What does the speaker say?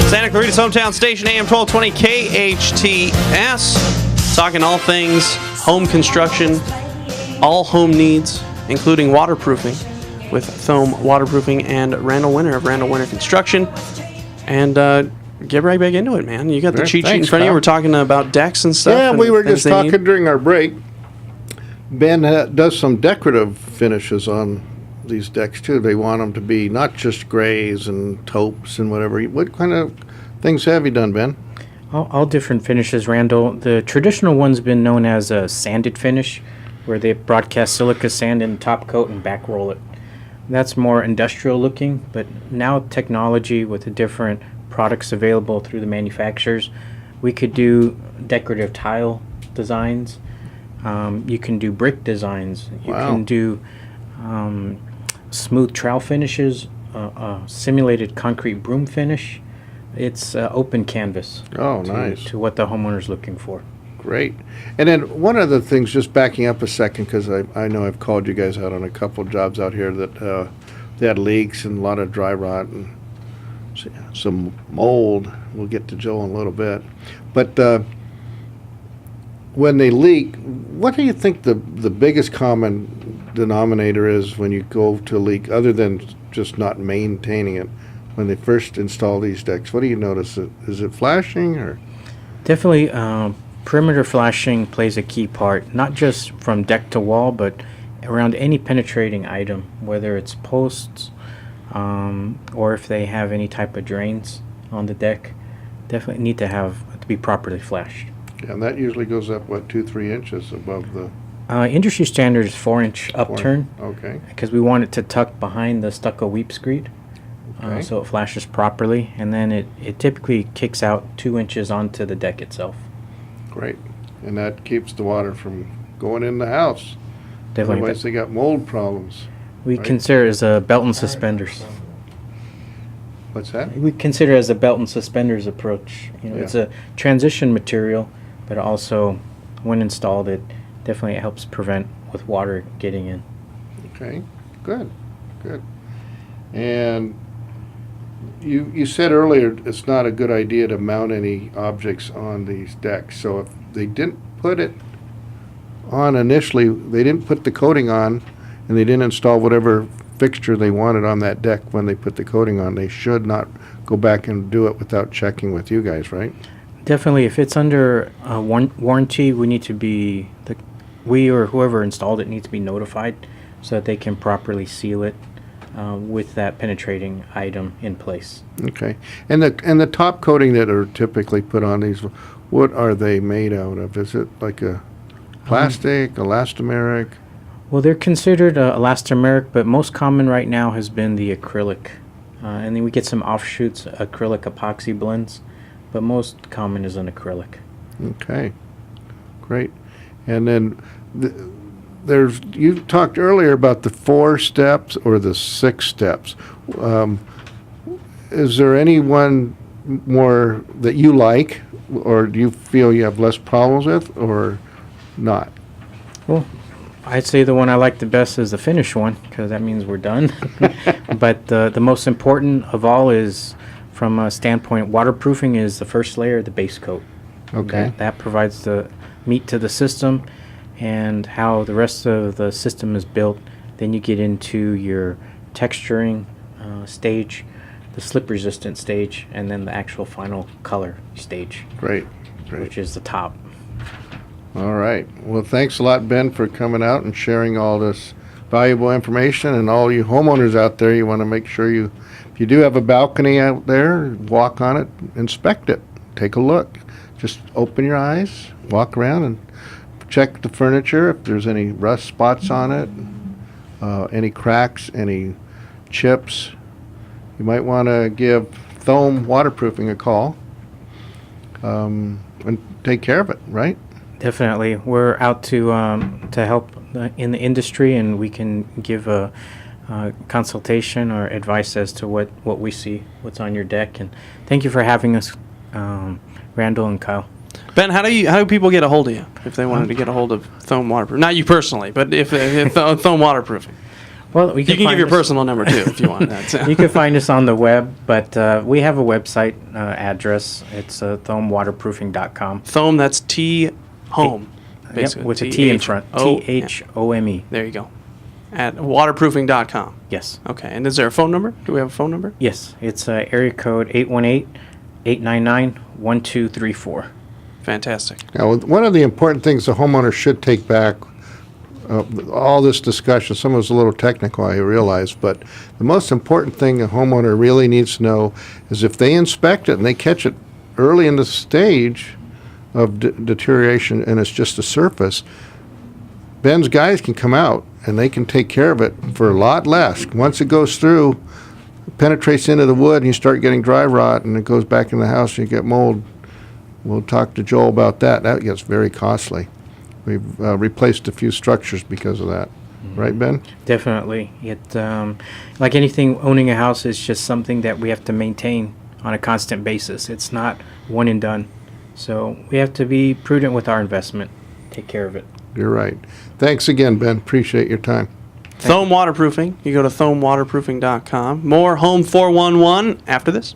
Santa Clarita's hometown station, AM 1220 KHTS. Talking all things home construction, all home needs, including waterproofing, with Thome Waterproofing and Randall Winter of Randall Winter Construction. And get right back into it, man. You got the cheat sheet in front of you. We're talking about decks and stuff. Yeah, we were just talking during our break. Ben does some decorative finishes on these decks too. They want them to be not just grays and taupes and whatever. What kind of things have you done, Ben? All different finishes, Randall. The traditional one's been known as a sanded finish, where they broadcast silica sand in the top coat and back roll it. That's more industrial looking, but now technology with the different products available through the manufacturers, we could do decorative tile designs. You can do brick designs. You can do smooth trowel finishes, simulated concrete broom finish. It's open canvas. Oh, nice. To what the homeowner's looking for. Great. And then one of the things, just backing up a second, because I know I've called you guys out on a couple of jobs out here that they had leaks and a lot of dry rot and some mold. We'll get to Joe in a little bit. But when they leak, what do you think the biggest common denominator is when you go to leak, other than just not maintaining it? When they first install these decks, what do you notice? Is it flashing or? Definitely, perimeter flashing plays a key part, not just from deck to wall, but around any penetrating item, whether it's posts or if they have any type of drains on the deck. Definitely need to be properly flashed. Yeah, and that usually goes up, what, 2-3 inches above the... Industry standard is 4-inch upturn. Okay. Because we want it to tuck behind the stucco weep screed. Okay. So it flashes properly, and then it typically kicks out 2 inches onto the deck itself. Great. And that keeps the water from going in the house. Definitely. Otherwise they got mold problems. We right? consider it as a belt and suspenders. What's that? We consider it as a belt and suspenders approach. It's a transition material, but also when installed, it definitely helps prevent with water getting in. Okay, good. And you said earlier it's not a good idea to mount any objects on these decks. So if they didn't put it on initially, they didn't put the coating on, and they didn't install whatever fixture they wanted on that deck when they put the coating on, they should not go back and do it without checking with you guys, right? Definitely. If it's under warranty, we or whoever installed it needs to be notified so that they can properly seal it with that penetrating item in place. Okay. And the top coating that are typically put on these, what are they made out of? Is it like a plastic, elastomeric? Well, they're considered elastomeric, but most common right now has been the acrylic. And then we get some offshoots, acrylic epoxy blends, but most common is an acrylic. Okay. Great. And then you talked earlier about the 4 steps or the 6 steps. Is there any one more that you like, or do you feel you have less problems with, or not? Well, I'd say the one I like the best is the finish one, because that means we're done. But the most important of all is, from a standpoint, waterproofing is the first layer, the base coat. Okay. That provides the meat to the system, and how the rest of the system is built. Then you get into your texturing stage, the slip resistant stage, and then the actual final color stage. Great. Which is the top. All right. Well, thanks a lot, Ben, for coming out and sharing all this valuable information. And all you homeowners out there, you want to make sure if you do have a balcony out there, walk on it, inspect it, take a look. Just open your eyes, walk around, and check the furniture if there's any rust spots on it, any cracks, any chips. You might want to give Thome Waterproofing a call and take care of it, right? Definitely. We're out to help in the industry, and we can give a consultation or advice as to what we see, what's on your deck. And thank you for having us, Randall and Kyle. Ben, how do people get a hold of you if they wanted to get a hold of Thome Waterproofing? Not you personally, but if Thome Waterproofing. Well, You can give your personal number too if you want. You can find us on the web, but we have a website address. It's thomewaterproofing.com. Thome, that's T home. Yep, Basically. with a T in front. Thome. There you go. At waterproofing.com. Yes. Okay. And is there a phone number? Do we have a phone number? Yes. It's area code 818-899-1234. Fantastic. Now, one of the important things the homeowner should take back, all this discussion, some of it's a little technical, I realize, but the most important thing a homeowner really needs to know is if they inspect it and they catch it early in the stage of deterioration and it's just a surface, Ben's guys can come out and they can take care of it for a lot less. Once it goes through, penetrates into the wood, and you start getting dry rot, and it goes back in the house, and you get mold. We'll talk to Joel about that. That gets very costly. We've replaced a few structures because of that. Right, Ben? Definitely. Like anything, owning a house is just something that we have to maintain on a constant basis. It's not one and done. So we have to be prudent with our investment. Take care of it. You're right. Thanks again, Ben. Appreciate your time. Thome Waterproofing. You go to thomewaterproofing.com. More Home 411 after this.